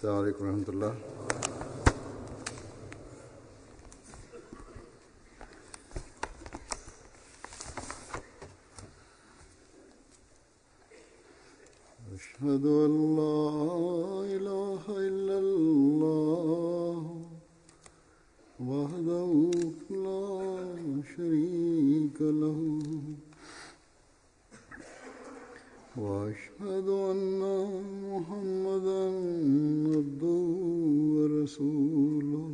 السلام عليكم ورحمة الله. أشهد أن لا إله إلا الله وحده لا شريك له وأشهد أن محمدًا عبده ورسوله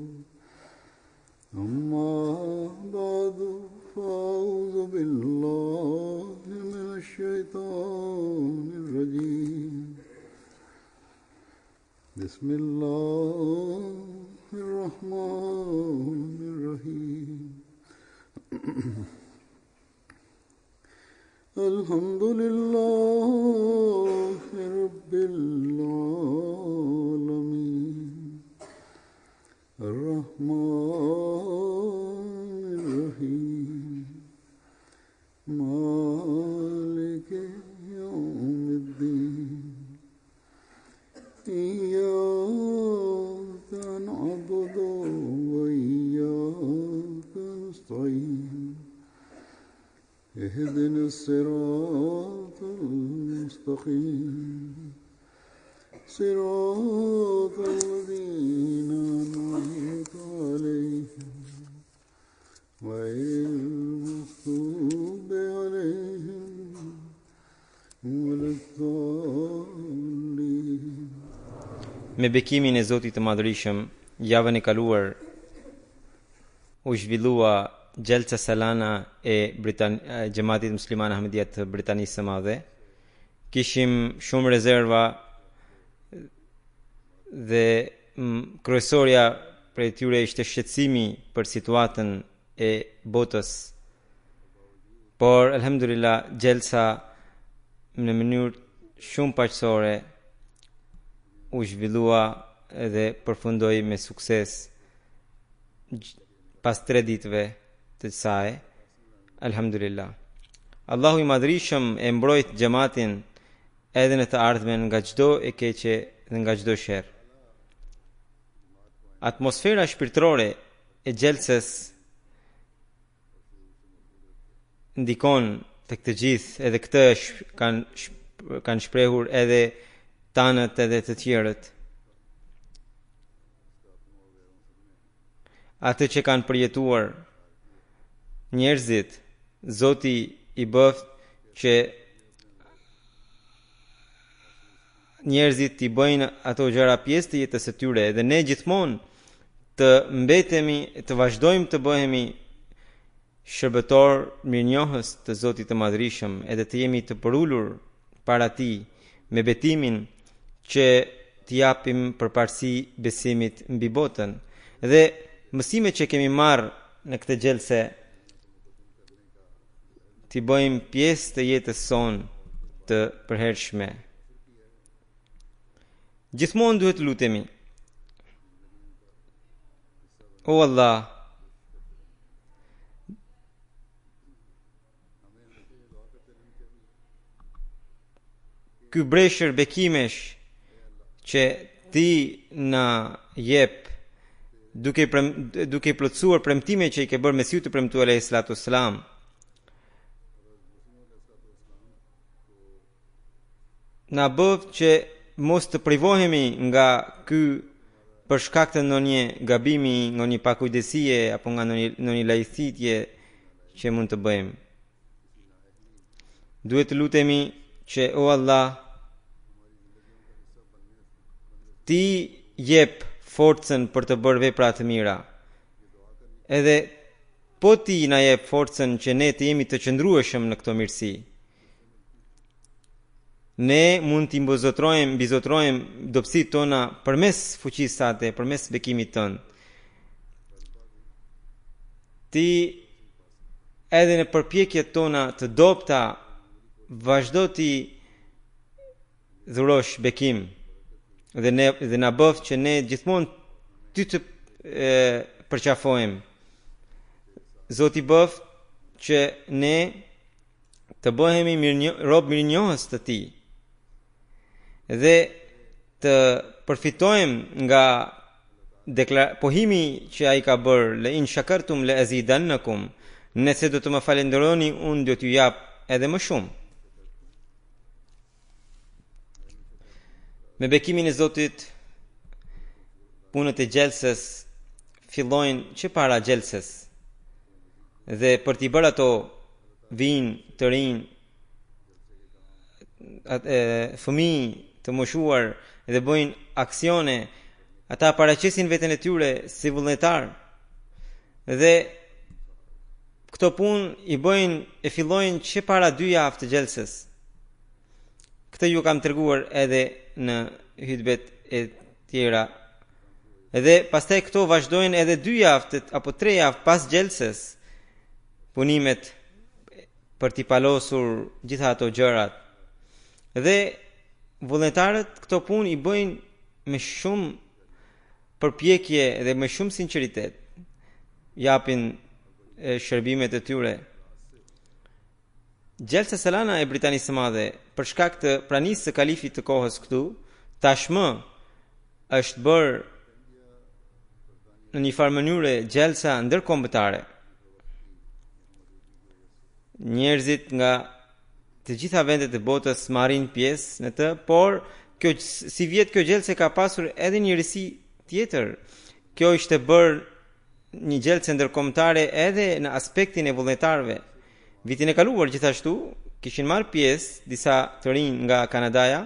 أما بعد فأعوذ بالله من الشيطان الرجيم بسم الله الرحمن الرحيم الحمد لله رب العالمين الرحمن الرحيم مالك يوم الدين إياك نعبد وإياك نستعين اهدنا الصراط المستقيم صراط الذين أنعمت عليهم غير المغضوب عليهم ولا الضالين. Me bekimin e Zotit të Madhërisëm, javën e kaluar u zhvillua Gjelca Salana e Gjematit Musliman Ahmedia të Britanisë së Madhe. Kishim shumë rezerva dhe kryesorja prej tyre ishte shqetësimi për situatën e botës. Por alhamdulillah Gjelca në mënyrë shumë paqësore u zhvillua dhe përfundoi me sukses pas 3 ditëve të saj, alhamdulillah. Allahu i Madhërisëm e mbrojt xhamatin edhe në të ardhmen nga çdo e keqe dhe nga çdo sherr. Atmosfera shpirtërore e Gjelcës ndikon tek të gjithë, edhe këtë kanë shprehur edhe tanët edhe të tjerët. Atë që kanë përjetuar njerëzit, Zoti i bëft që njerëzit i bëjnë ato gjëra pjesë të jetës së tyre, dhe ne gjithmonë të mbetemi, të vazhdojmë të bëhemi shërbëtor mirënjohës të Zotit të Madhërisëm, edhe të jemi të përulur para Tij me betimin që të japim përparësi besimit mbi botën. Dhe mësimet që kemi marrë në këtë gjelse t'i bëjmë pjesë të jetës sonë të përhershme. Gjithmonë duhet lutemi: O Allah, ky breshër bekimesh që Ti na jep duke plotësuar premtimet që i ke bërë Mesiut të premtuar alayhi salatu wassalam, na bëf që mos të privohemi nga ky për shkak të ndonjë gabimi, ndonjë pakujdesie apo nga ndonjë lajthitje që mund të bëjmë. Duhet të lutemi që o Allah, Ti jep forcën për të bërë vepra të mira. Edhe po Ti na jep forcën që ne të jemi të qëndrueshëm në këto mirësi. Ne mund t'i mbizotrojmë dobësitë tona përmes fuqisë sate, përmes bekimit tënd. Ti edhe në përpjekjet tona të dobta vazhdo Ti dhurosh bekim. Dhe na bëf që ne gjithmonë Ty të përqafojmë. Zoti bëf që ne të bëhemi rob mirënjohës të Tij. Dhe të përfitojmë nga pohimi që ai ka bërë, le in shakartum le azidannakum, nëse do të më falenderoni unë do t'ju jap edhe më shumë. Me bekimin e Zotit, punët e gjelsës fillojnë që para gjelsës, dhe për t'i bërë ato vinë të rinj, fëmijë të moshuar dhe bëjnë aksione, ata paraqesin veten e tyre si vullnetar dhe këto punë i bëjnë e fillojnë që para 2 javë të gjelsës. Këtë ju kam treguar edhe në hutbet e tjera. Edhe pastaj këto vazhdojnë edhe 2 javë apo 3 javë pas gjelsës, punimet për t'i palosur gjitha ato gjërat. Dhe vullnetarët këto punë i bëjnë me shumë përpjekje dhe me shumë sinqeritet. Japin shërbimet e tyre. Gjelsa Salana e Britanisë së Madhe, për shkak të pranisë së kalifit të kohës këtu, tashmë është bërë në një farë mënyre gjelsa ndërkombëtare. Njerëzit nga të gjitha vendet e botës marrin pjesë në të, por si vjet kjo gjelse ka pasur edhe një risi tjetër. Kjo ishte bërë një gjelse ndërkombëtare edhe në aspektin e vullnetarëve. Vitin e kaluar gjithashtu kishin marrë pjesë disa të rinj nga Kanadaja,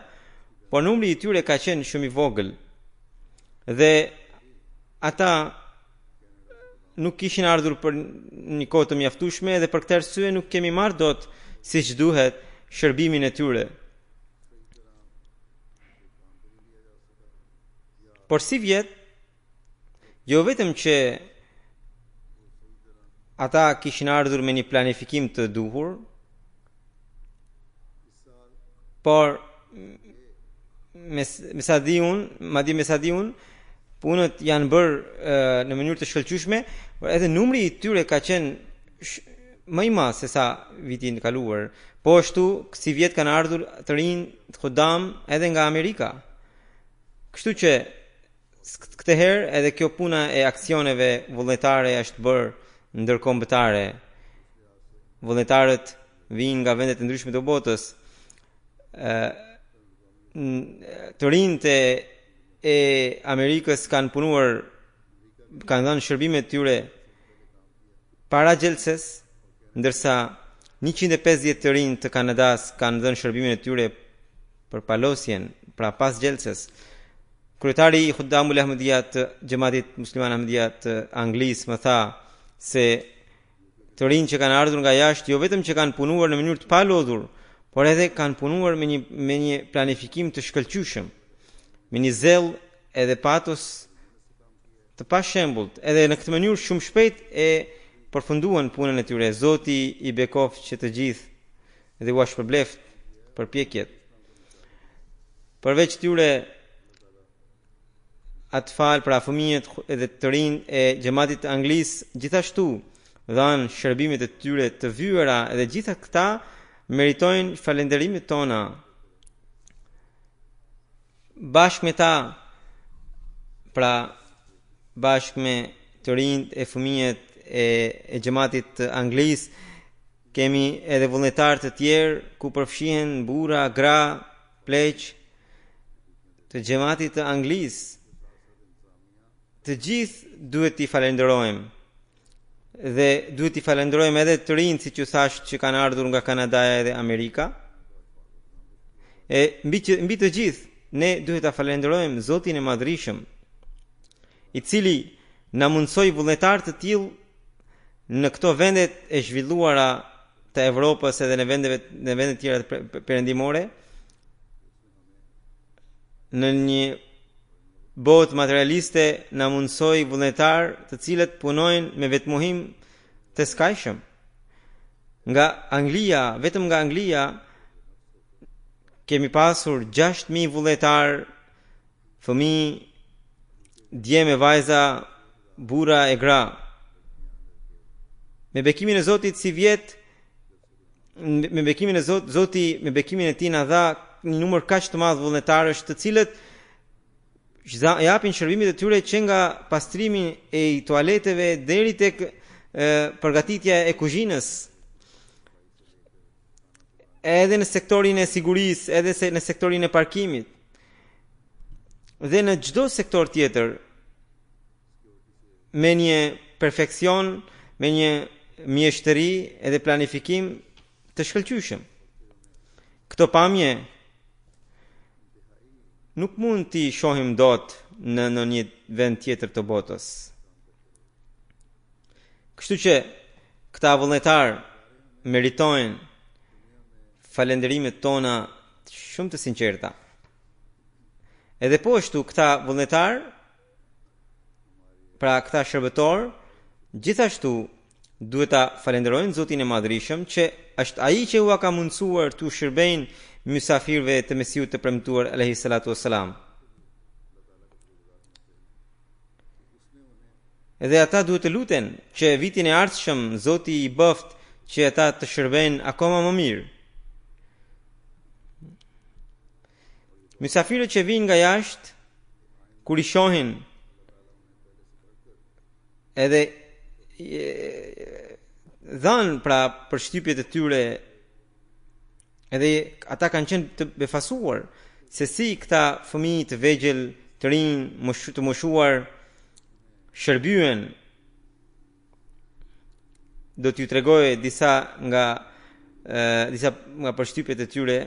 por numri i tyre ka qenë shumë i vogël. Dhe ata nuk kishin ardhur për një kohë të mjaftueshme dhe për këtë arsye nuk kemi marrë dot siç duhet shërbimin e tyre. Por si vjet, jo vetëm që ata kishin ardhur me një planifikim të duhur, por me sa di unë, punët janë bërë në mënyrë të shkëlqyeshme, por edhe numri i tyre ka qenë më i madh se sa vitin e kaluar. Po ashtu, si vjet kanë ardhur të rinj të xudam edhe nga Amerika. Kështu që këtë herë edhe kjo puna e aksioneve vullnetare është bërë ndërkombëtare. Vullnetarët vijnë nga vendet e ndryshme të botës. Të rinjt e Amerikës kanë punuar, kanë dhënë shërbimet e tyre para gjelses, ndërsa 150 të rinj të Kanadas kanë dhënë shërbimet e tyre për palosjen, pra pas gjelses. Kryetari i Khuddamul Ahmadiyya të Xhamatit Musliman Ahmadiyya të Anglisë më tha se të rinj që kanë ardhur nga jashtë jo vetëm që kanë punuar në mënyrë të palodhur, por edhe kanë punuar me një planifikim të shkëlqyeshëm, me një zell edhe patos të pashembullt. Edhe në këtë mënyrë shumë shpejt e përfunduan punën e tyre. Zoti i bekoft që të gjithë dhe u shpërbleft përpjekjet. Përveç tyre atfal, pra fëmijët edhe të rinj e Xhamatit të Anglisë, gjithashtu dhanë shërbimet e tyre të vyera, edhe gjitha këta meritojnë falenderimet tona. Bashkë me ta, pra bashkë me të rinjt e fëmijët e Xhamatit të Anglisë, kemi edhe vullnetar të tjerë ku përfshihen burra, gra, pleq të Xhamatit të Anglisë. Të gjithë duhet t'i falenderojmë. Dhe duhet t'i falenderojmë edhe të rinjt, siç u thash, që kanë ardhur nga Kanadaja dhe Amerika. Mbi të gjithë ne duhet ta falenderojmë Zotin e Madhrishëm, i cili na mundsoi vullnetar të tillë në këto vendet e zhvilluara të Evropës edhe në vendet tjera perëndimore, në një botë materialiste na mundsoi vullnetar të cilët punojnë me vetmuhim të skajshëm. Nga Anglia, vetëm nga Anglia kemi pasur 6.000 vullnetar, fëmijë, djemë, vajza, burra e gra. Me bekimin e Zotit si vjet, me bekimin e Zoti, me bekimin e Tij na dha një numër kaq të madh vullnetarësh, të cilët japin shërbimet e tyre që nga pastrimi e toaleteve deri tek përgatitja e kuzhinës. Edhe në sektorin e sigurisë, edhe në sektorin e parkimit. Dhe në çdo sektor tjetër me një perfeksion, me një mjeshtëri edhe planifikim të shkëlqyeshëm. Këto pamje nuk mund t'i shohim dot në një vend tjetër të botës. Kështu që këta vullnetar meritojnë falenderimet tona shumë të sinqerta. Edhe po ashtu këta vullnetar, pra këta shërbëtor, gjithashtu duhet ta falenderojnë Zotin e Madhërisëm që është ai që u ka mundsuar t'u shërbejnë mysafirëve të Mesiut të premtuar alayhi salatu wassalam. Edhe ata duhet të luten që vitin e ardhshëm Zoti i bëft që ata të shërbejnë akoma më mirë. Mysafirët që vinë nga jashtë, kur i shohin edhe dhanë pra për shtypjet e tyre, edhe ata kanë qenë të befasuar se si këta fëmijë të vegjël, të rinj, të moshuar shërbyen. Do t'ju tregoj disa nga përshtypjet e tyre.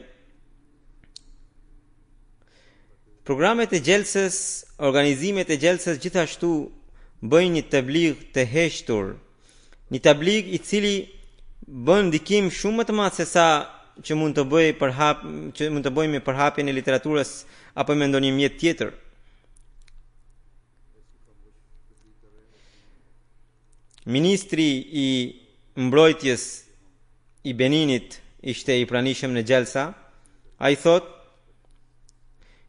Programet e gjelsës, organizimet e gjelsës gjithashtu bëjnë një tabligh të heshtur, një tabligh i cili bën ndikim shumë më të madh se sa që mund të bëjë me përhapjen e literaturës apo me ndonjë mjet tjetër. Ministri i mbrojtjes i Beninit ishte i pranishëm në gjelsa. Ai thotë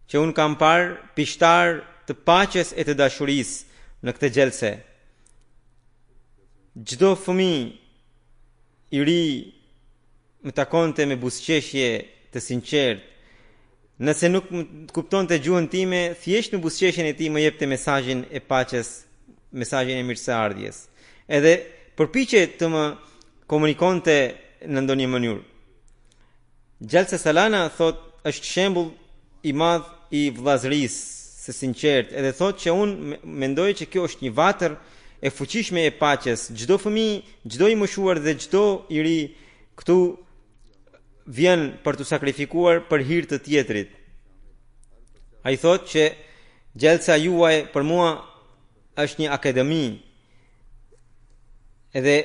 që unë kam parë pishtar të paqes e të dashurisë në këtë gjelse. Çdo fëmijë i ri më takonte me buzëqeshje të sinqert. Nëse nuk kuptonte gjuhën time, thjesht në buzëqeshjen e tij më jepte mesazhin e paqes, mesazhin e mirëseardhjes. Edhe përpiqej të më komunikonte në ndonjë mënyrë. Gjelsa Salana thot është shembull i madh i vllazërisë së sinqert, edhe thot që unë mendoj që kjo është një vatër e fuqishme e paqes. Çdo fëmijë, çdo i moshuar dhe çdo i ri këtu vjen për të sakrifikuar për hir të tjetrit. Ai thot që gjelsa juaj për mua është një akademi. Edhe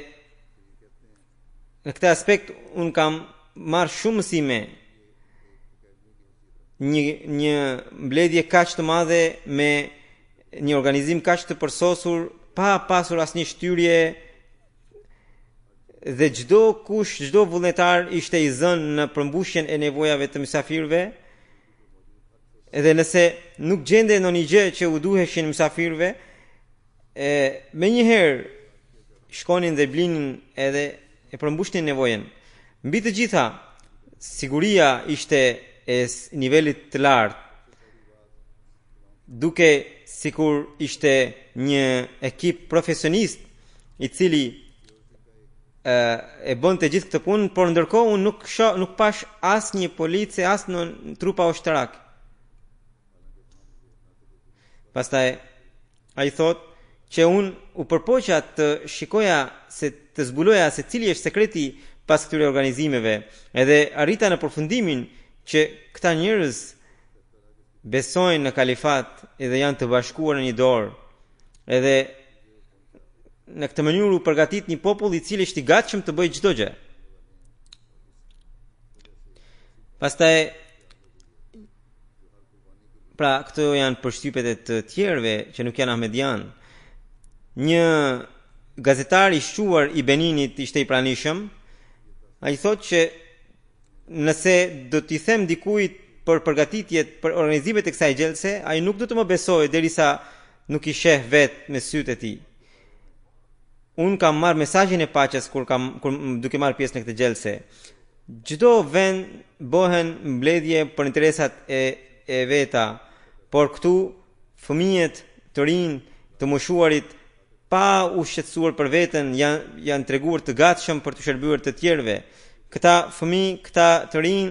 në këtë aspekt unë kam marrë shumë mësime. Një mbledhje kaq të madhe me një organizim kaq të përsosur, pa pasur asnjë shtyrje, dhe çdo vullnetar ishte i zënë në përmbushjen e nevojave të mysafirëve. Edhe nëse nuk gjende ndonjë gjë që u duheshin mysafirëve, menjëherë shkonin dhe blinin edhe e përmbushnin nevojën. Mbi të gjitha, siguria ishte e nivelit të lartë, duke sikur ishte një ekip profesionist i cili e bënte gjithë këtë punë, por ndërkohë unë nuk pash asnjë policë, as në trupa ushtarak. Pastaj ai thotë që unë u përpoqja të shikoja të zbuloja se cili është sekreti pas këtyre organizimeve, edhe arrita në përfundimin që këta njerëz besojnë në kalifat edhe janë të bashkuar në një dorë, edhe në këtë mënyrë u përgatit një popull i cili është i gatshëm të bëjë çdo gjë. Pastaj, pra këto janë përshtypjet e të tjerëve që nuk janë ahmedian. Një gazetar i shquar i Beninit ishte i pranishëm. Ai thotë që nëse do t'i them dikujt për përgatitjet për organizimet e kësaj gjelse, ai nuk do të më besojë derisa nuk i sheh vetë me sytë e tij. Unë kam marrë mesazhin e paqes kur duke marrë pjesë në këtë gjelse. Çdo vend bëhen mbledhje për interesat e veta, por këtu fëmijët të rinj, të moshuarit, pa u shqetësuar për veten, janë treguar të gatshëm për të shërbyer të tjerëve. Këta fëmijë, këta të rinj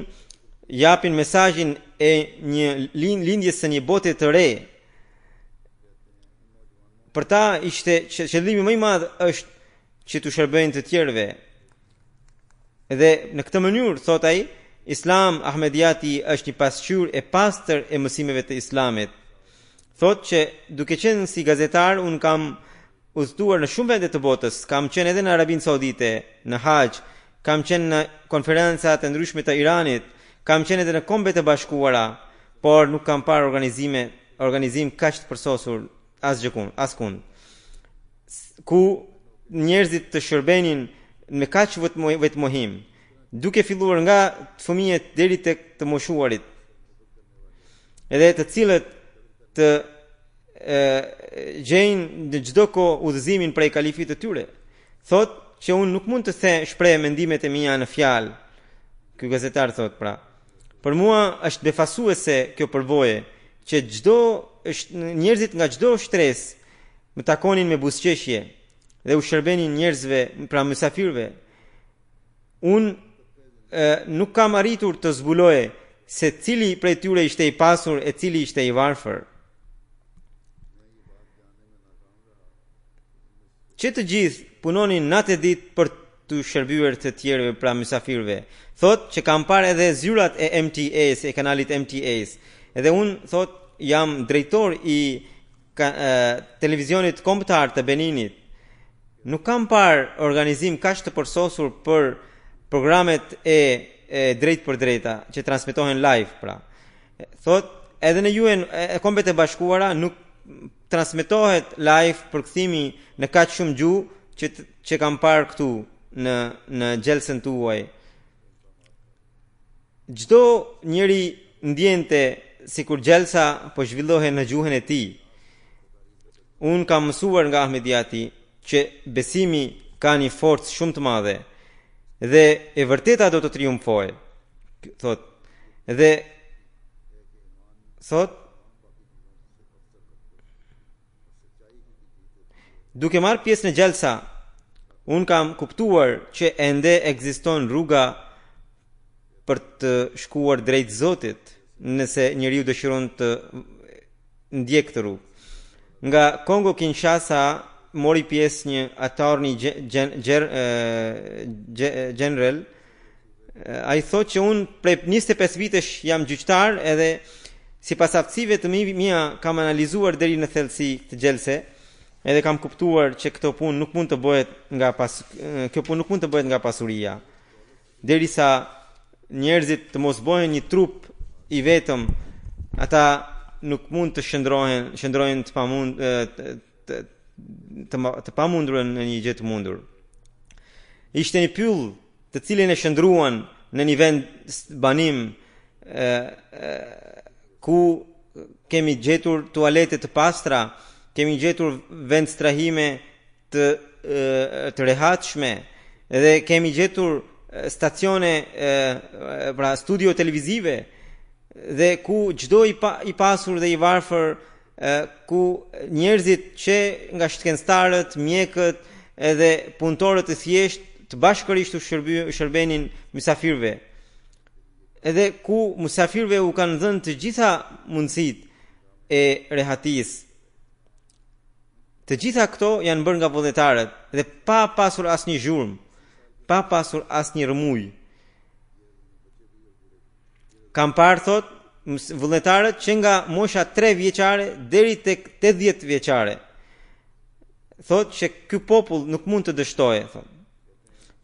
japin mesazhin e një lindjes së një bote të re. Për ta ishte qëllimi më i madh është që të shërbejnë të tjerëve. Dhe në këtë mënyrë, thot ai, Islam Ahmediati është një pasqyrë e pastër e mësimeve të Islamit. Thot që duke qenë si gazetar, unë kam udhëtuar në shumë vende të botës, kam qenë edhe në Arabinë Saudite, në Hax, kam qenë në konferenca të ndryshme të Iranit, kam qenë edhe në Kombet e Bashkuara, por nuk kam parë organizim kaq të përsosur askund. Ku njerëzit të shërbenin me kaq vetmohim, duke filluar nga fëmijët deri tek të moshuarit, edhe të cilët të gjejnë në çdo kohë udhëzimin prej kalifit të tyre. Thot që unë nuk mund të shpreh mendimet e mia në fjalë. Ky gazetar thot pra, për mua është befasuese kjo përvojë që njerëzit nga çdo shtresë më takonin me buzëqeshje dhe u shërbenin njerëzve, pra mysafirëve. Unë nuk kam arritur të zbuloje se cili prej tyre ishte i pasur e cili ishte i varfër. Që të gjithë punonin natë e ditë për të shërbyer të tjerëve, pra mysafirëve. Thot që kam parë edhe zyrat e MTAs, e kanalit MTAs. Edhe unë thot jam drejtor i televizionit kombëtar të Beninit. Nuk kam parë organizim kaq të përsosur për programet e drejt për drejta që transmetohen live, pra. Thot edhe në UN e Kombet e Bashkuara nuk transmetohet live përkthimi në kaq shumë gjuhë që kam parë këtu në gjelsën tuaj. Çdo njeri ndjente sikur gjelsa po zhvillohet në gjuhën e tij. Unë kam mësuar nga Ahmediati që besimi ka një forcë shumë të madhe dhe e vërteta do të triumfojë. Thot, dhe thot duke marrë pjesë në gjelsa, unë kam kuptuar që ende ekziston rruga për të shkuar drejt Zotit, nëse njeriu dëshiron të ndjek këtë rrugë. Nga Kongo Kinshasa mori pjesë një attorney general. Ai thotë që unë prej 25 vitesh jam gjyqtar edhe sipas aftësive të mia kam analizuar deri në thellësi të gjelse. Edhe kam kuptuar që kjo punë nuk mund të bëhet nga pasuria. Derisa njerëzit të mos bëhen një trup i vetëm, ata nuk mund të shndrohen të pamundurën në një gjë të mundur. Ishte një pyll të cilin e shndruan në një vend banim ku kemi gjetur tualete të pastra, kemi gjetur vend strahime të rehatshme dhe kemi gjetur stacione, pra studio televizive, dhe ku çdo i pasur dhe i varfër, ku njerëzit që nga shkencëtarët, mjekët edhe punëtorët e thjesht të bashkërisht u shërbenin mysafirëve. Edhe ku mysafirëve u kanë dhënë të gjitha mundësitë e rehatisë. Të gjitha këto janë bërë nga vullnetarët dhe pa pasur asnjë zhurmë, pa pasur asnjë rëmuj. Kam parë, thot, vullnetarët që nga mosha 3 vjeçare deri tek 80 vjeçare. Thot që ky popull nuk mund të dështojë, thot.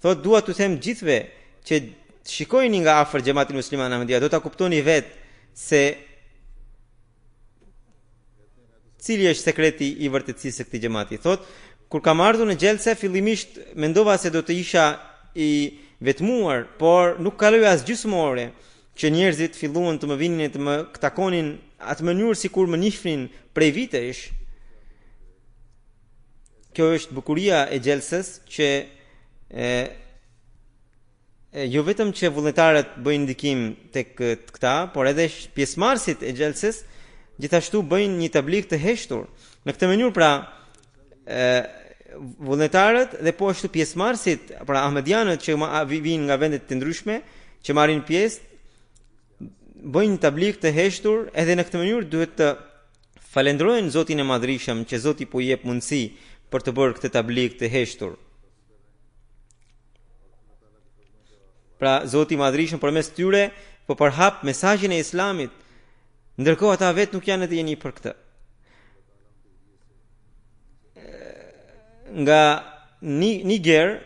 Thot dua t'u them gjithëve që shikojini nga afër Xhamatil Musliman Ahmedia, do ta kuptoni vetë se cili është sekreti i vërtetësisë së këtij xhamati. Thot, kur kam ardhur në gjelse, fillimisht mendova se do të isha i vetmuar, por nuk kaloi as gjysmore që njerëzit filluan të më vinin e të më takonin atë mënyrë sikur më njihnin prej vitesh. Kjo është bukuria e gjelsës, që jo vetëm që vullnetarët bëjnë ndikim tek këta, por edhe pjesëmarrësit e gjelsës gjithashtu bëjnë një tabligh të heshtur. Në këtë mënyrë pra vullnetarët dhe po ashtu pjesëmarrësit, pra ahmedianët që vinë nga vende të ndryshme, që marrin pjesë, bëjnë një tabligh të heshtur, edhe në këtë mënyrë duhet të falenderojnë Zotin e Madhrishëm që Zoti po i jep mundësi për të bërë këtë tabligh të heshtur. Pra Zoti i Madhrishëm përmes tyre po përhap mesazhin e Islamit, ndërkohë ata vetë nuk janë të jeni për këtë. Nga Niger,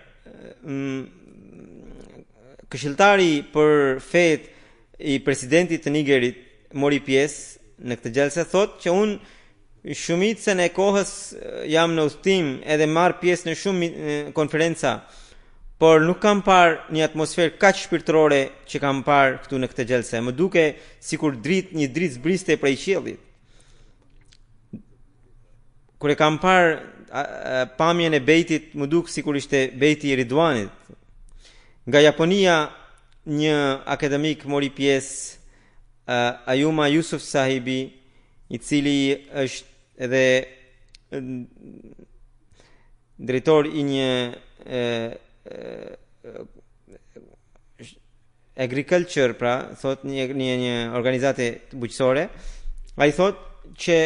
këshilltari për fet i presidentit të Nigerit mori pjesë në këtë gjallëse, thotë që unë shumicën e kohës jam në udhtim edhe marr pjesë në shumë konferenca, por nuk kam parë një atmosferë kaq shpirtërore që kam parë këtu në këtë gjallëse. Më duke sikur një dritë zbriste prej qiellit. Kur e kam parë pamjen e bejtit, më duk sikur ishte bejti i Ridwanit. Nga Japonia një akademik mori pjesë, Ayuma Yusuf Sahibi, i cili është edhe drejtor i një agriculture, pra thot një organizate bujqësore. Ai thot që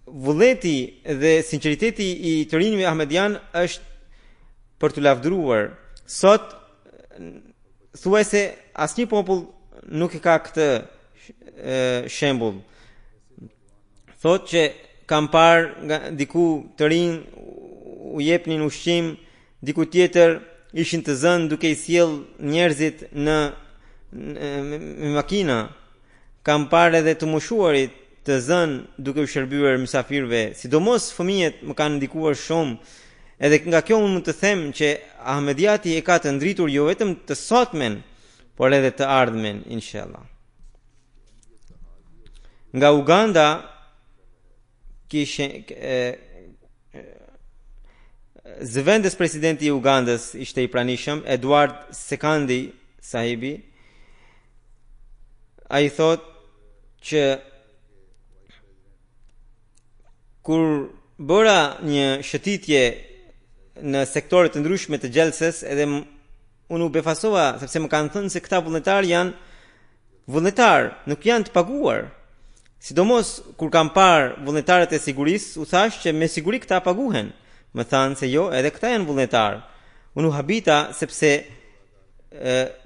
vullneti dhe sinqeriteti i të rinjve ahmedian është për të lavdruar. Sot thuajse asnjë popull nuk e ka këtë shembull. Thot që kam parë nga diku të rinj u jepnin ushqim, diku tjetër ishin të zënë duke i sjell njerëzit në makina. Kam parë edhe të moshuarit të zënë duke u shërbyer mysafirëve, sidomos fëmijët më kanë ndikuar shumë. Edhe nga kjo unë mund të them që Ahmediati e ka të ndritur jo vetëm të sotmen, por edhe të ardhmen, inshallah. Nga Uganda zëvendës presidenti i Ugandës ishte i pranishëm, Edward Sekandi Sahibi. Ai thot që kur bëra një shëtitje në sektore të ndryshme të gjelsës, edhe unë u befasova, sepse më kanë thënë se këta vullnetar janë vullnetar, nuk janë të paguar. Sidomos kur kam parë vullnetarët e sigurisë, u thash që me siguri këta paguhen. Më thanë se jo, edhe këta janë vullnetar. Unë u habita sepse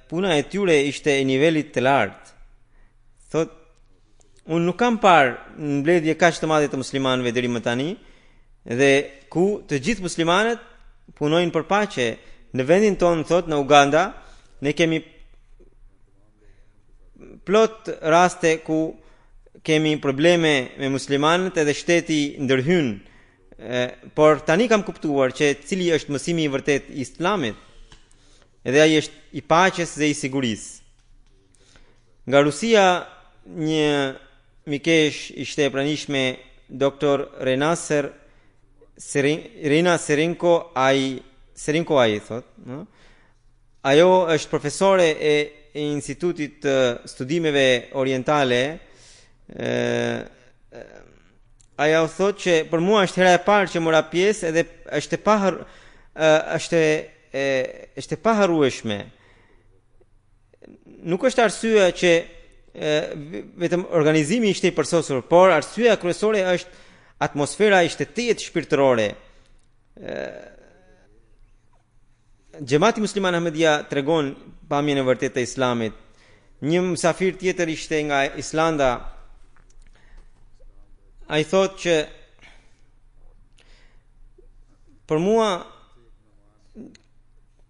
puna e tyre ishte e nivelit të lartë. Thot, unë nuk kam parë në mbledhje kaq të madhe të muslimanëve deri më tani, dhe ku të gjithë muslimanët punojnë për paqe. Në vendin tonë, thot, në Uganda, ne kemi plot raste ku kemi probleme me muslimanët edhe shteti ndërhyn. Por tani kam kuptuar që cili është mësimi i vërtet i Islamit, edhe ai është i paqes dhe i sigurisë. Nga Rusia, një mikesh ishte e pranishme, doktor Rina Serenko ai thot, no? Ajo është profesore e Institutit të Studimeve Orientale. Ajo thot që për mua është hera e parë që mora pjesë, edhe është e paharrueshme. Nuk është arsyeja që vetëm organizimi ishte i përsosur, por arsyeja kryesore është atmosfera ishte të shpirtërore. Xhamati Musliman Ahmedia tregon pamjen e vërtetë të Islamit. Një mysafir tjetër ishte nga Islanda. Ai thot që për mua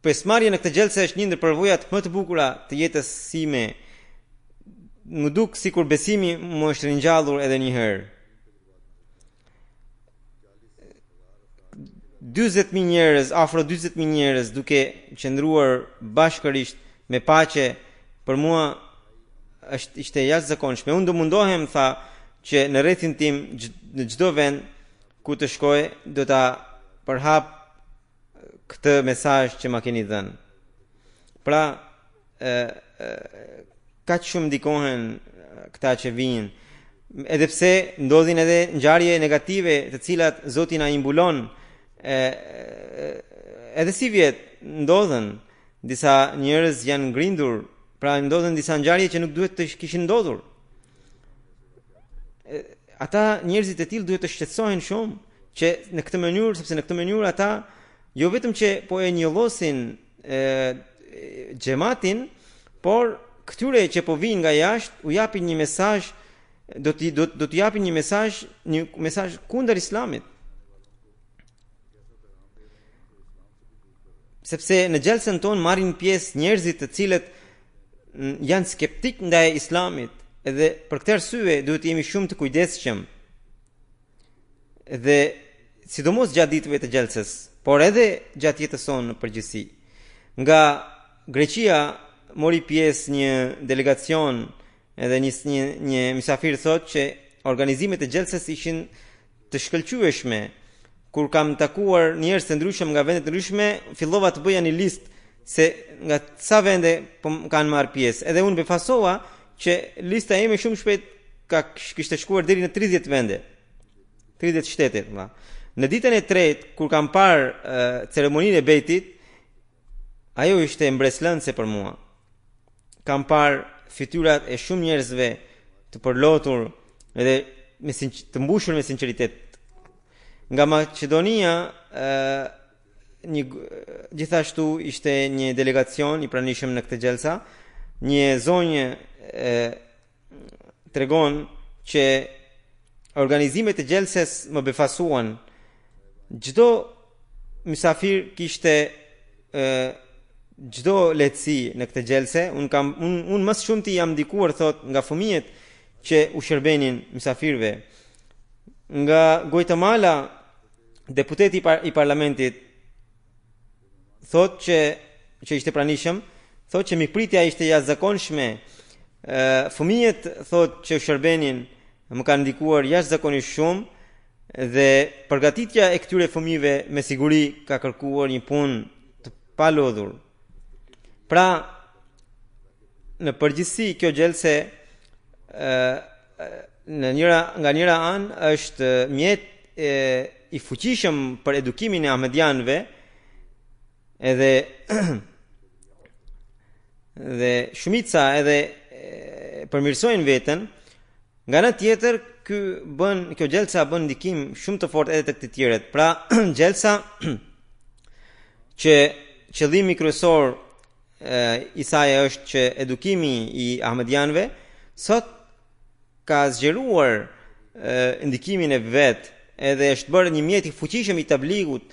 pjesëmarrja në këtë gjelse është një ndër përvojat më të bukura të jetës sime. Më duk sikur besimi më është ringjallur edhe një herë. 40.000 njerëz, afro 40.000 njerëz duke qëndruar bashkërisht me paqe, për mua ishte jashtëzakonshme. Unë do mundohem, tha, që në rrethin tim, në çdo vend ku të shkoj, do ta përhap këtë mesazh që ma keni dhënë. Pra, kaq shumë ndikohen këta që vinë. Edhe pse ndodhin edhe ngjarje negative të cilat Zoti na i mbulon, edhe si vjet ndodhen disa njerëz janë ngrindur, pra ndodhen disa ngjarje që nuk duhet të kishin ndodhur. Ata njerëzit e tillë duhet të shqetësohen shumë që në këtë mënyrë, sepse në këtë mënyrë ata jo vetëm që po e njollosin xhamatin, por këtyre që po vinë nga jashtë u japin një mesazh, do të japin një mesazh kundër Islamit. Sepse në xhelsën tonë marrin pjesë njerëzit të cilët janë skeptik ndaj Islamit, edhe për këtë arsye duhet të jemi shumë të kujdesshëm. Dhe sidomos gjatë ditëve të xhelsës, por edhe gjatë jetës sonë në përgjithësi. Nga Greqia mori pjesë një delegacion, edhe një mysafir thotë që organizimet e xhelsës ishin të shkëlqyeshme. Kur kam takuar njerëz të ndryshëm nga vende të ndryshme, fillova të bëja një listë se nga sa vende kanë marrë pjesë. Edhe unë befasova që lista ime shumë shpejt kishte shkuar deri në 30 vende. 30 shtete. Në ditën e tretë, kur kam parë ceremoninë e bejtit, ajo ishte mbreslënse për mua. Kam parë fytyrat e shumë njerëzve të përlotur edhe të mbushur me sinqeritet. Nga Maqedonia, gjithashtu ishte një delegacion i pranishëm në këtë xhelsa. Një zonjë tregon që organizimet e xhelsës më befasuan. Çdo mysafir kishte çdo lehtësi në këtë xhelse. Unë më shumti jam ndikuar thot nga fëmijët që u shërbenin mysafirëve. Nga Guatemala, deputeti i parlamentit thot që ishte pranishëm, thot që mikpritja ishte jashtëzakonshme. Fëmijët thot që u shërbenin më kanë ndikuar jashtëzakonisht shumë, dhe përgatitja e këtyre fëmijëve me siguri ka kërkuar një punë të palodhur. Pra, në përgjithësi kjo xhelse nga njëra anë është mjet i fuqishëm për edukimin e ahmedianëve, edhe dhe shumica edhe përmirësojnë veten. Nga ana tjetër, kjo xhelsa bën ndikim shumë të fortë edhe tek të tjerët. Pra, xhelsa që qëllimi kryesor i saj është që edukimi i ahmedianëve sot ka zgjeruar ndikimin e vet, edhe është bërë një mjet i fuqishëm i tabligut,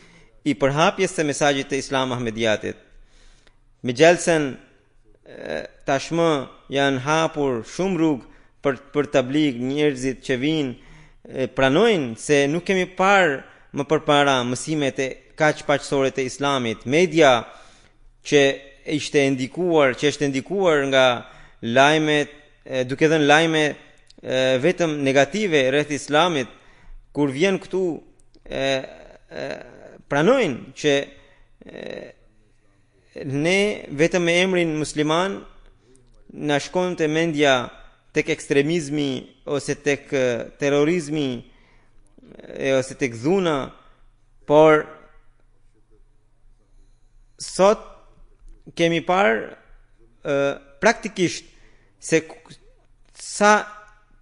i përhapjes së mesazhit të Islam ahmediatit. Me xhelsën tashmë janë hapur shumë rrugë për tablig. Njerëzit që vinë pranojnë se nuk kemi parë më përpara mësimet e kaq paqësore të Islamit. Media që është ndikuar nga lajmet, duke dhënë lajme vetëm negative rreth Islamit, kur vjen këtu pranojnë që ne vetëm me emrin musliman na shkon te mendja tek ekstremizmi ose tek terrorizmi ose tek dhuna, por sot kemi parë praktikisht se sa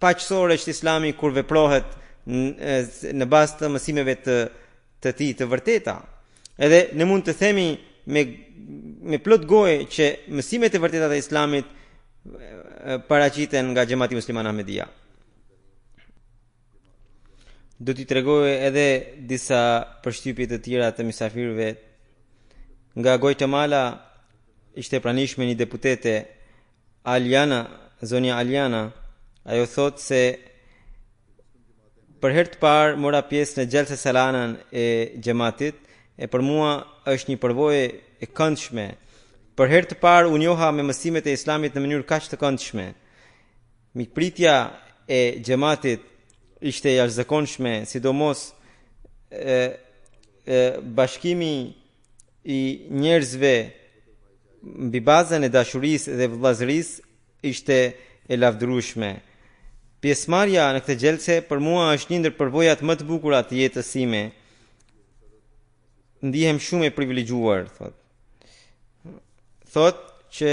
paqësor është Islami kur veprohet në bazë të mësimeve të tij të vërteta. Edhe ne mund të themi me plot gojë që mësimet e vërteta të Islamit paraqiten nga Xhamati Musliman Ahmedia. Do t'i tregoj edhe disa përshtypje të tjera të mysafirëve. Nga Guatemala ishte pranishme një deputete zonja Aliana. Ajo thot se për herë të parë mora pjesë në xhelsën salanën e xhamatit, e për mua është një përvojë e këndshme. Për herë të parë u njoha me mësimet e Islamit në mënyrë kaq të këndshme. Mikpritja e xhamatit ishte jashtëzakonshme, sidomos bashkimi i njerëzve mbi bazën e dashurisë dhe vëllazërisë ishte e lavdërueshme. Pjesëmarrja në këtë gjelse për mua është një ndër përvojat më të bukura të jetës time. Ndihem shumë e privilegjuar, thot që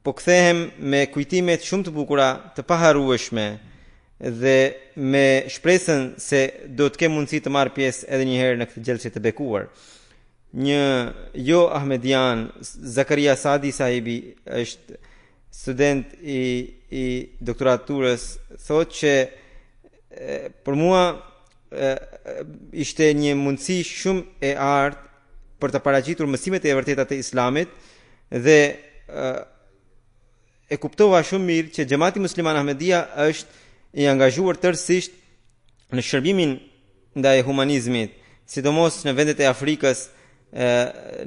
po kthehem me kujtimet shumë të bukura, të paharrueshme dhe me shpresën se do të kem mundësi të marr pjesë edhe një herë në këtë gjelse të bekuar. Një jo ahmedian, Zakaria Sadi sahibi, është student i doktoraturës, thot që për mua ishte një mundësi shumë e artë për të paraqitur mësimet e vërteta të Islamit dhe e kuptova shumë mirë që Xhamati Musliman Ahmedia është i angazhuar tërësisht në shërbimin ndaj humanizmit, sidomos në vendet e Afrikës,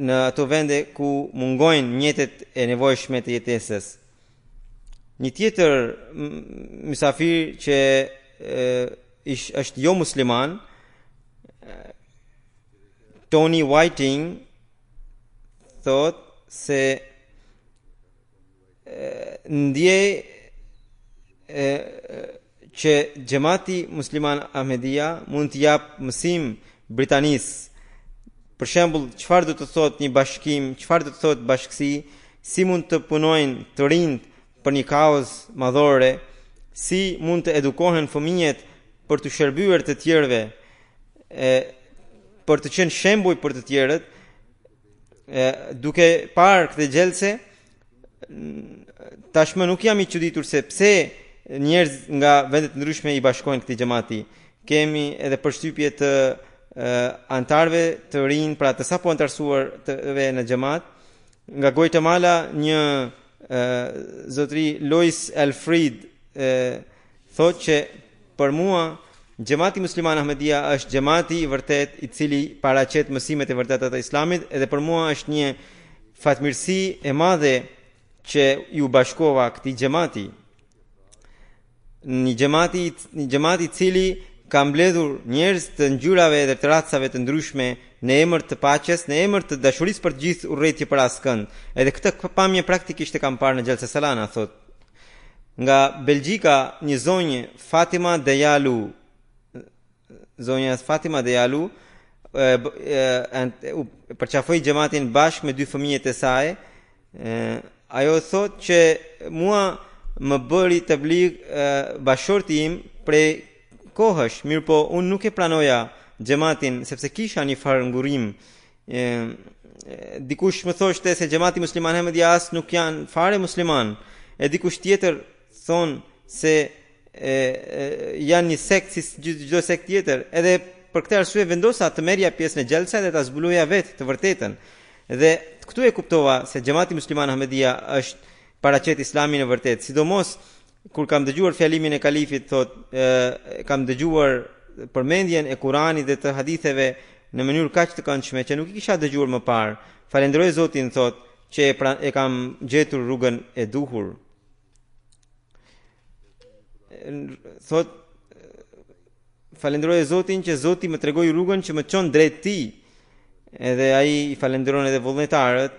në ato vende ku mungojnë mjetet e nevojshme të jetesës. Një tjetër mysafir që është jo musliman, Tony Whiting, thot se ndjej që Xhamati Musliman Ahmedia mund të jap mësim Britanisë. Për shembull, çfarë do të thotë një bashkim, çfarë do të thotë bashkësi, si mund të punojnë të rinjt për një kauzë madhore, si mund të edukohen fëmijët për të shërbyer të tjerëve, për të qenë shembull për të tjerët. Duke parë këtë gjelse, tashmë nuk jam i çuditur se pse njerëz nga vende të ndryshme i bashkojnë këtij xhamati. Kemi edhe përshtypje të antarëve të rinj, pra të sapo antarësuar në xhamat. Nga Guatemala, një zotëri Lois Alfred thotë që për mua Xhamati Musliman Ahmedia është xhamati i vërtet i cili paraqet mësimet e vërteta të Islamit, edhe për mua është një fatmirësi e madhe që ju bashkova këtij xhamati. Një xhamati i cili ka mbledhur njerëz të ngjyrave dhe të racave të ndryshme në emër të paqes, në emër të dashurisë për të gjithë, urrëtie për askënd. Edhe këtë pamje praktikisht e kam parë në Gjelse Salana, thot. Nga Belgjika, një zonjë Fatima Dejalu përqafoi xhamatin bashkë me dy fëmijët e saj. Ajo thot që mua më bëri tabligh bashorti im prej kohësh, mirë po unë nuk e pranoja xhamatin sepse kisha një farë ngurim. Dikush më thoshte se Xhamati Musliman Ahmedia as nuk janë fare musliman, e dikush tjetër thon se janë një sekt si çdo sekt tjetër. Edhe për këtë arsye vendosa të merrja pjesë në xhelsa dhe ta zbuluja vetë të vërtetën. Dhe këtu e kuptova se Xhamati Musliman Ahmedia është paraqet Islamin e vërtet, sidomos kur kam dëgjuar fjalimin e kalifit, thot, kam dëgjuar përmendjen e Kuranit dhe të haditheve në mënyrë kaq të këndshme që nuk i kisha dëgjuar më parë. Falenderoj Zotin, thot, që e kam gjetur rrugën e duhur. Thot, falenderoj Zotin që Zoti më tregoi rrugën që më çon drejt tij. Edhe ai i falenderon edhe vullnetarët,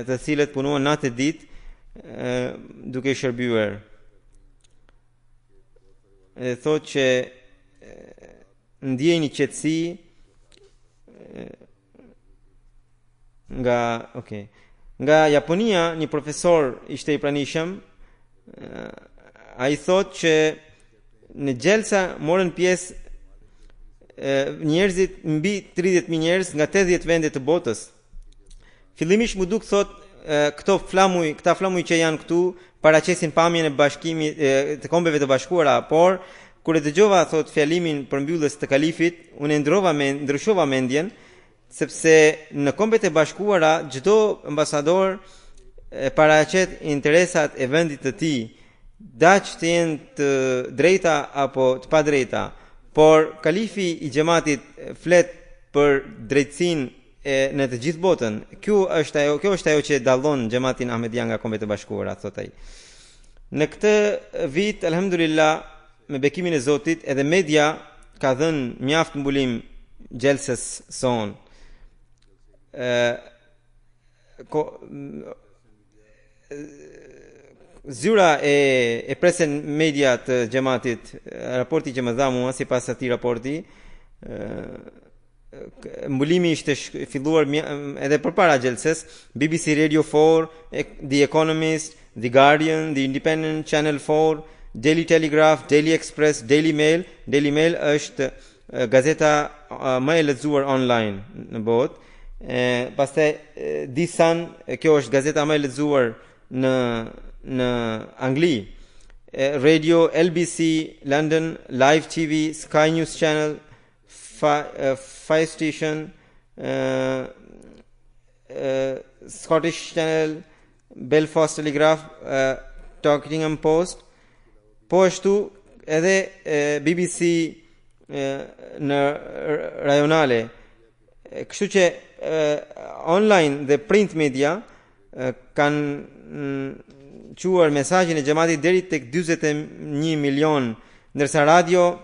të cilët punuan natë e ditë duke shërbyer. Edhe thot që ndjej një qetësi nga Japonia. Një profesor ishte i pranishëm. Ai thot që në xhelsa morën pjesë njerëzit mbi 30.000 njerëz nga 80 vende të botës. Fillimisht më duk, thot, këta flamuj që janë këtu paraqesin pamjen e bashkimit të kombeve të bashkuara, por kur e dëgjova, thot, fjalimin përmbyllës të kalifit, unë ndryshova mendjen, sepse në kombet e bashkuara çdo ambasador paraqet interesat e vendit të tij, daq të jenë të drejta apo të padrejta. Por kalifi i xhamatit flet për drejtësinë në të gjithë botën. Kjo është ajo që dallon xhamatin Ahmedia nga kombet e bashkuara, thot ai. Në këtë vit, alhamdulillah, me bekimin e Zotit, edhe media ka dhënë mjaft mbulim xhelsës son. zyra e presen media të xhamatit, raporti që më dha mua sipas atij raporti, mbulimi ishte filluar edhe përpara xhelses, BBC Radio 4, The Economist, The Guardian, The Independent, Channel 4, Daily Telegraph, Daily Express, Daily Mail. Daily Mail është gazeta më e lexuar online në botë. Pastaj The Sun, kjo është gazeta më e lexuar në Angli. Radio LBC London, Live TV, Sky News Channel, Five Station, Scottish Channel, Belfast Telegraph, Nottingham Post, po ashtu edhe BBC në rajonale. Kështu që online dhe print media kanë quar mesazhin e xhamatit deri tek 41 milion, ndërsa radio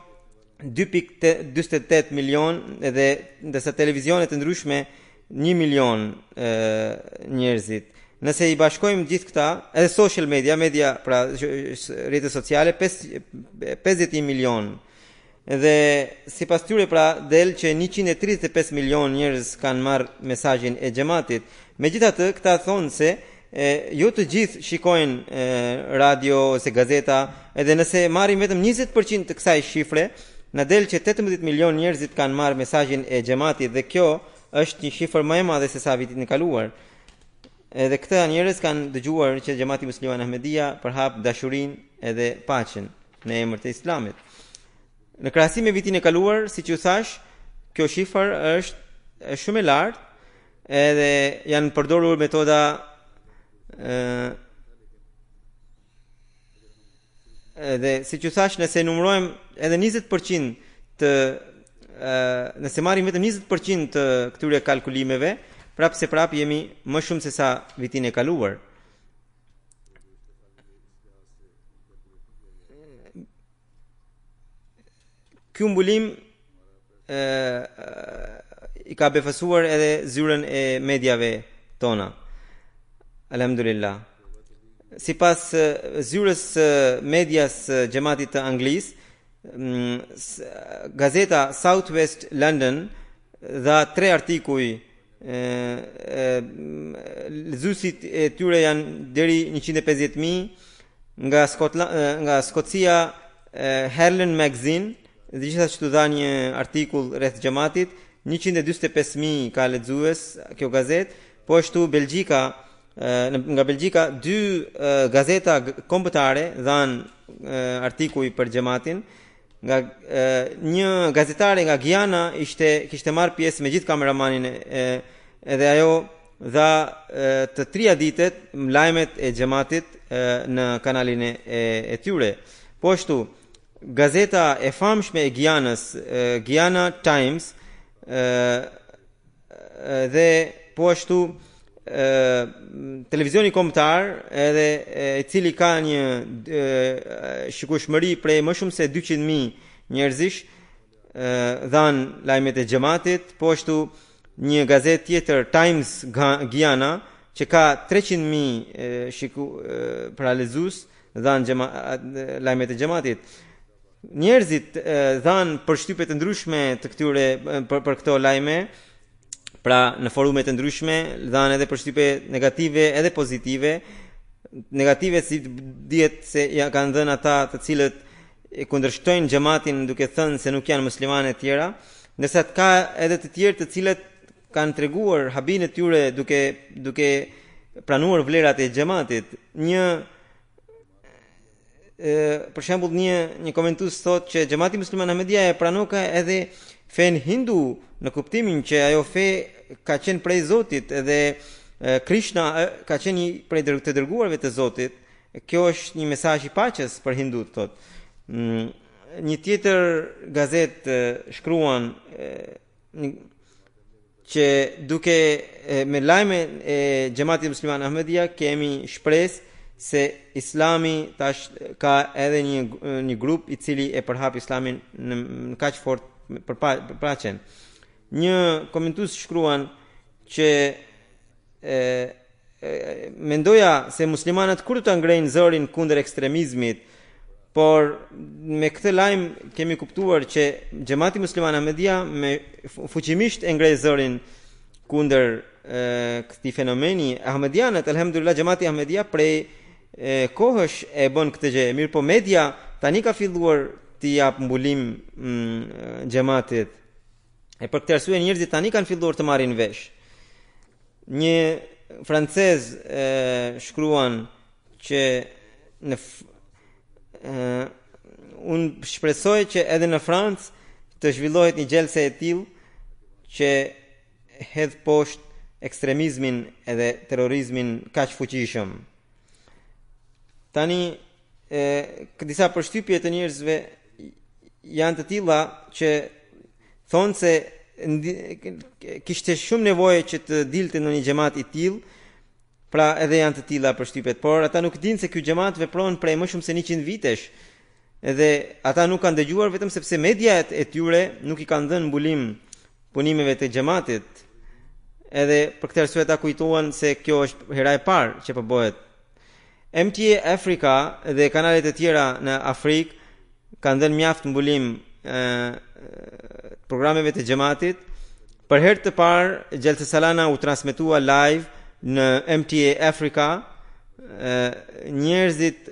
2.48 milion edhe ndërsa televizionet të ndryshme 1 milion njerëzit. Nëse i bashkojmë gjithë këta, edhe social media pra rrjetet sociale 51 milion. Dhe sipas tyre pra del që 135 milion njerëz kanë marrë mesazhin e xhamatit. Megjithatë, këta thonë se jo të gjithë shikojnë radio ose gazeta, edhe nëse marrim vetëm 20% të kësaj shifre, na del që 18 milion njerëzit kanë marrë mesazhin e xhamatit dhe kjo është një shifër më e madhe se sa vitin e kaluar. Edhe këta njerëz kanë dëgjuar që xhamati musliman Ahmedia përhap dashurinë edhe paqen në emër të Islamit. Në krahasim me vitin e kaluar, siç ju thash, kjo shifër është shumë e lartë, edhe janë përdorur metoda edhe siç ju thash, nëse numërojmë edhe 20% nëse marrim vetëm 20% të këtyre kalkulimeve, prap jemi më shumë se sa vitin e kaluar. Ky mbulim i ka befasuar edhe zyrën e mediave tona. Alhamdulillah. Sipas zyrës medias xhamatit të Anglisë, gazeta South West London dha 3 artikuj. Lexuesit e tyre janë deri 150.000, nga Skocia Herland Magazine dhe gjithashtu dha një artikull rreth xhamatit, 145.000 ka lexues kjo gazetë. Po ashtu Belgjika, nga Belgjika 2 gazeta kombëtare dhanë artikuj për xhamatin. Nga një gazetare nga Guyana kishte marrë pjesë me gjithë kameramanin edhe ajo dha të 3 ditet lajmet e xhamatit në kanalin e tyre. Po ashtu gazeta e famshme e Guyanës, Guyana Times, dhe po ashtu televizioni kombëtar edhe i cili ka një shikueshmëri prej më shumë se 200.000 njerëzish dhan lajmet e xhamatit. Po ashtu një gazetë tjetër Times Guyana që ka 300.000 pra lexues dhan lajmet e xhamatit. Njerëzit dhan përshtypje të ndryshme të këtyre për këto lajme. Pra në forume të ndryshme dhanë edhe përshtypje negative edhe pozitive. Negative si dihet se ja kanë dhënë ata të cilët e kundërshtojnë xhamatin duke thënë se nuk janë muslimane të tjera, ndërsa ka edhe të tjerë të cilët kanë treguar habin e tyre duke pranuar vlerat e xhamatit. Për shembull një komentues thotë që xhamati musliman Ahmedia e pranon edhe fen hindu në kuptimin që ajo fe ka qenë prej Zotit edhe Krishna ka qenë një prej të dërguarve të Zotit. Kjo është një mesazh i paqes për hindut, thotë. Një tjetër gazetë shkruan që duke me lajmen e xhamatit musliman Ahmedia kemi shpresë se Islami tash ka edhe një grup i cili e përhap Islamin në kaq fort për paqen. Një komentues shkruan që mendoja se muslimanët kur të ngrejnë zërin kundër ekstremizmit, por me këtë lajm kemi kuptuar që Xhamati Musliman Ahmedia me fuqimisht e ngrej zërin kundër këtij fenomeni. Ahmedianët, alhamdulillah, Xhamati Ahmedia prej kohësh e bën këtë gjë, mirë po media tani ka filluar të jap mbulim xhamatit. E për këtë arsye njerëzit tani kanë filluar të marrin vesh. Një francez shkruan që unë shpresoj që edhe në Francë të zhvillohet një gjelse e tillë që hedh poshtë ekstremizmin edhe terrorizmin kaq fuqishëm. Tani disa përshtypje të njerëzve janë të tilla që thonë se kishte shumë nevojë që të dilte në një xhamat i tillë, pra edhe janë të tilla përshtypjet, por ata nuk dinë se ky xhamat vepron prej më shumë se 100 vitesh. Edhe ata nuk kanë dëgjuar vetëm sepse mediat e tyre nuk i kanë dhënë mbulim punimeve të xhamatit. Edhe për këtë arsye ata kujtohen se kjo është hera e parë që po bëhet. MTA Africa dhe kanalet e tjera në Afrikë kanë dhënë mjaft mbulim programeve të xhamatit. Për herë të parë Gjelsa Salana u transmetua live në MTA Africa. Njerëzit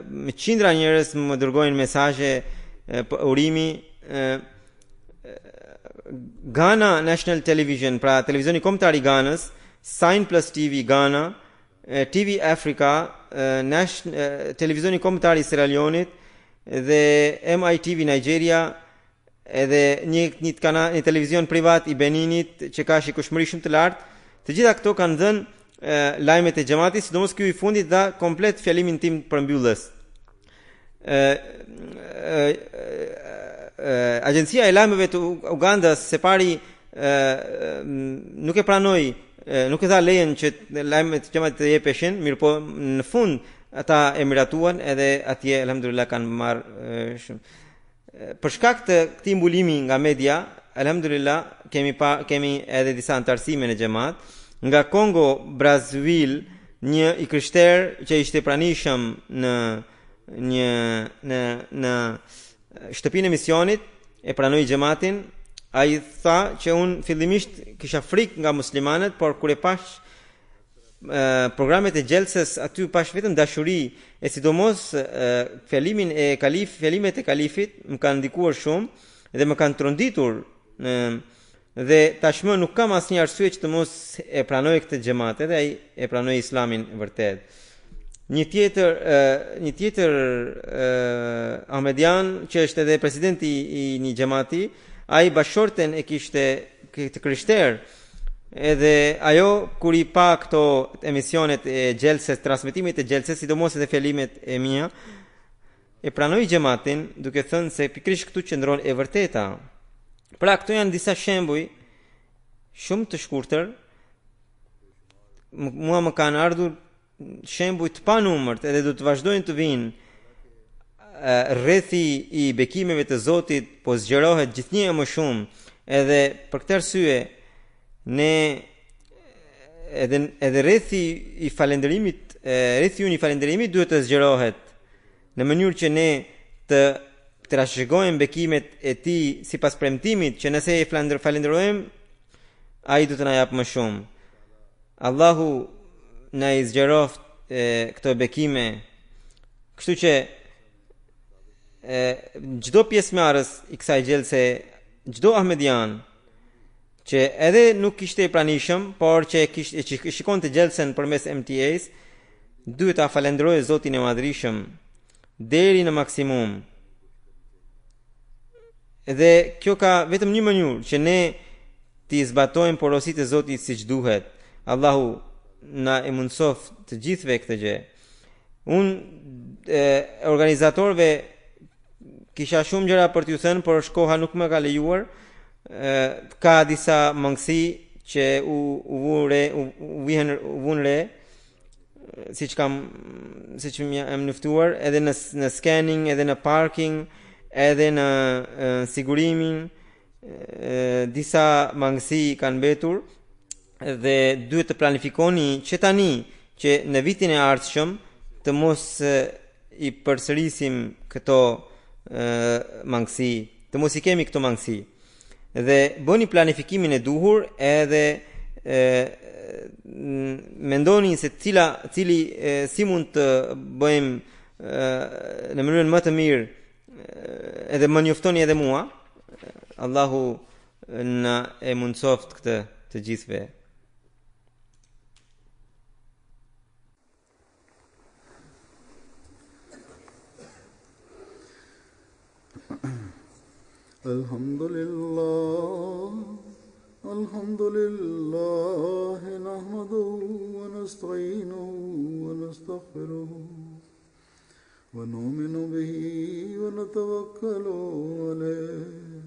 me qindra njerëz më dërgojnë mesazhe urimi. Ghana National Television, pra televizioni kombëtar i Ganës, Sign Plus TV Ghana, TV Africa, televizioni kombëtar i Sierra Leone-it dhe MITV Nigeria, edhe një kanal, një televizion privat i Beninit që ka shikueshmëri shumë të lartë. Të gjitha këto kanë dhënë lajmet e xhamatit, sidomos ky i fundit dha komplet fjalimin tim përmbyllës. Agjencia e lajmeve të Ugandës së pari nuk e pranoi, nuk e dha lejen që lajmet e xhamatit të jepeshin, mirë po në fund ata e miratuan edhe atje alhamdulillah kanë marrë shumë. Për shkak të këtij mbulimi nga media, alhamdulillah kemi edhe disa antarësime në xhamat. Nga Kongo Brazzaville, një i krishterë që ishte pranishëm në shtëpinë e misionit, e pranoi xhamatin. Ai tha që unë fillimisht kisha frikë nga muslimanët, por kur e pash programet e gjelsës aty pash vetëm dashuri, e sidomos fjalimet e kalifit më kanë ndikuar shumë dhe më kanë tronditur, dhe tashmë nuk kam asnjë arsye që të mos e pranoj këtë xhamat, edhe ai e pranoi islamin vërtet. Një tjetër Ahmedian që është edhe presidenti i një xhamati, ai bashorten e kishte këtë krishter. Edhe ajo kur i pa këto emisionet e xhelses, transmetimit e xhelses, sidomos edhe fjalimet e mia, e pranoi xhamatin duke thënë se pikërisht këtu qëndron e vërteta. Pra këto janë disa shembuj shumë të shkurtër. Mua më kanë ardhur shembuj të panumërt edhe do të vazhdojnë të vinë rrethi i bekimeve të Zotit, po zgjerohet gjithnjë e më shumë. Edhe për këtë arsye ne edhe rrethi i falënderimit, rrethi i falënderimit duhet të zgjerohet në mënyrë që ne të trashëgojmë bekimet e tij sipas premtimit që nëse e falenderojmë, ai do të na jap më shumë. Allahu na i zgjeroft këto bekime. Kështu që çdo pjesëmarrës i kësaj gjelse, çdo ahmedian që edhe nuk kishte i pranishëm, por që shikonte gjelsen përmes MTA-s, duhet ta falenderojë Zotin e Madhrishëm deri në maksimum. Dhe kjo ka vetëm një mënyrë që ne të zbatojmë porositë e Zotit siç duhet. Allahu na e mundsof të gjithëve këtë gjë. Unë organizatorëve kisha shumë gjëra për t'ju thënë, por shkoha nuk më ka lejuar. Ka disa mangësi që u vjen re, siç më jam njoftuar, edhe në scanning, edhe në parking, edhe në sigurimin, disa mangësi kanë mbetur. dhe duhet të planifikoni që tani që në vitin e ardhshëm të mos i përsërisim këto mangësi, të mos i kemi këto mangësi. Dhe bëni planifikimin e duhur edhe mendoni se si mund të bëjmë në mënyrën më të mirë edhe më njoftoni edhe mua. Allahu na e mundsoft këtë të gjithëve. الحمد لله نحمده ونستعينه ونستغفره ونؤمن به ونتوكل عليه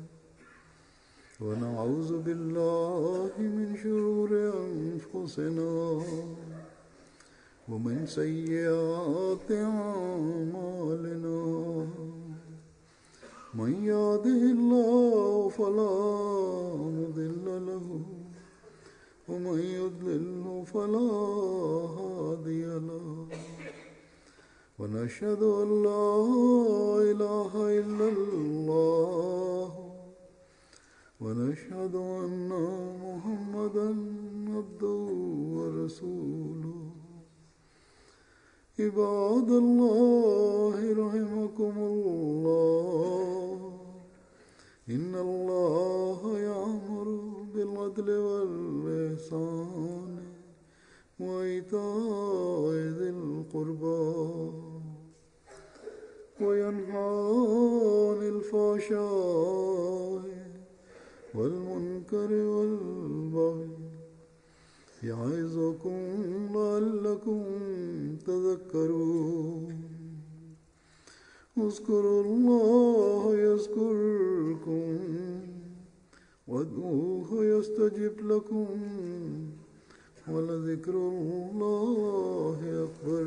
ونعوذ بالله من شرور أنفسنا ومن سيئات أعمالنا من يهده الله فلا مضل له ومن يضلل فلا هادي له ونشهد أن لا إله إلا الله ونشهد أن محمدا عبده ورسوله عباد الله رحمكم الله إن الله يأمر بالعدل والإحسان وإيتاء ذي القربى وينهى عن الفحشاء والمنكر والبغي يعظكم لعلكم تذكرون اذكروا الله يذكركم وادعوه يستجب لكم ولذكر الله أكبر.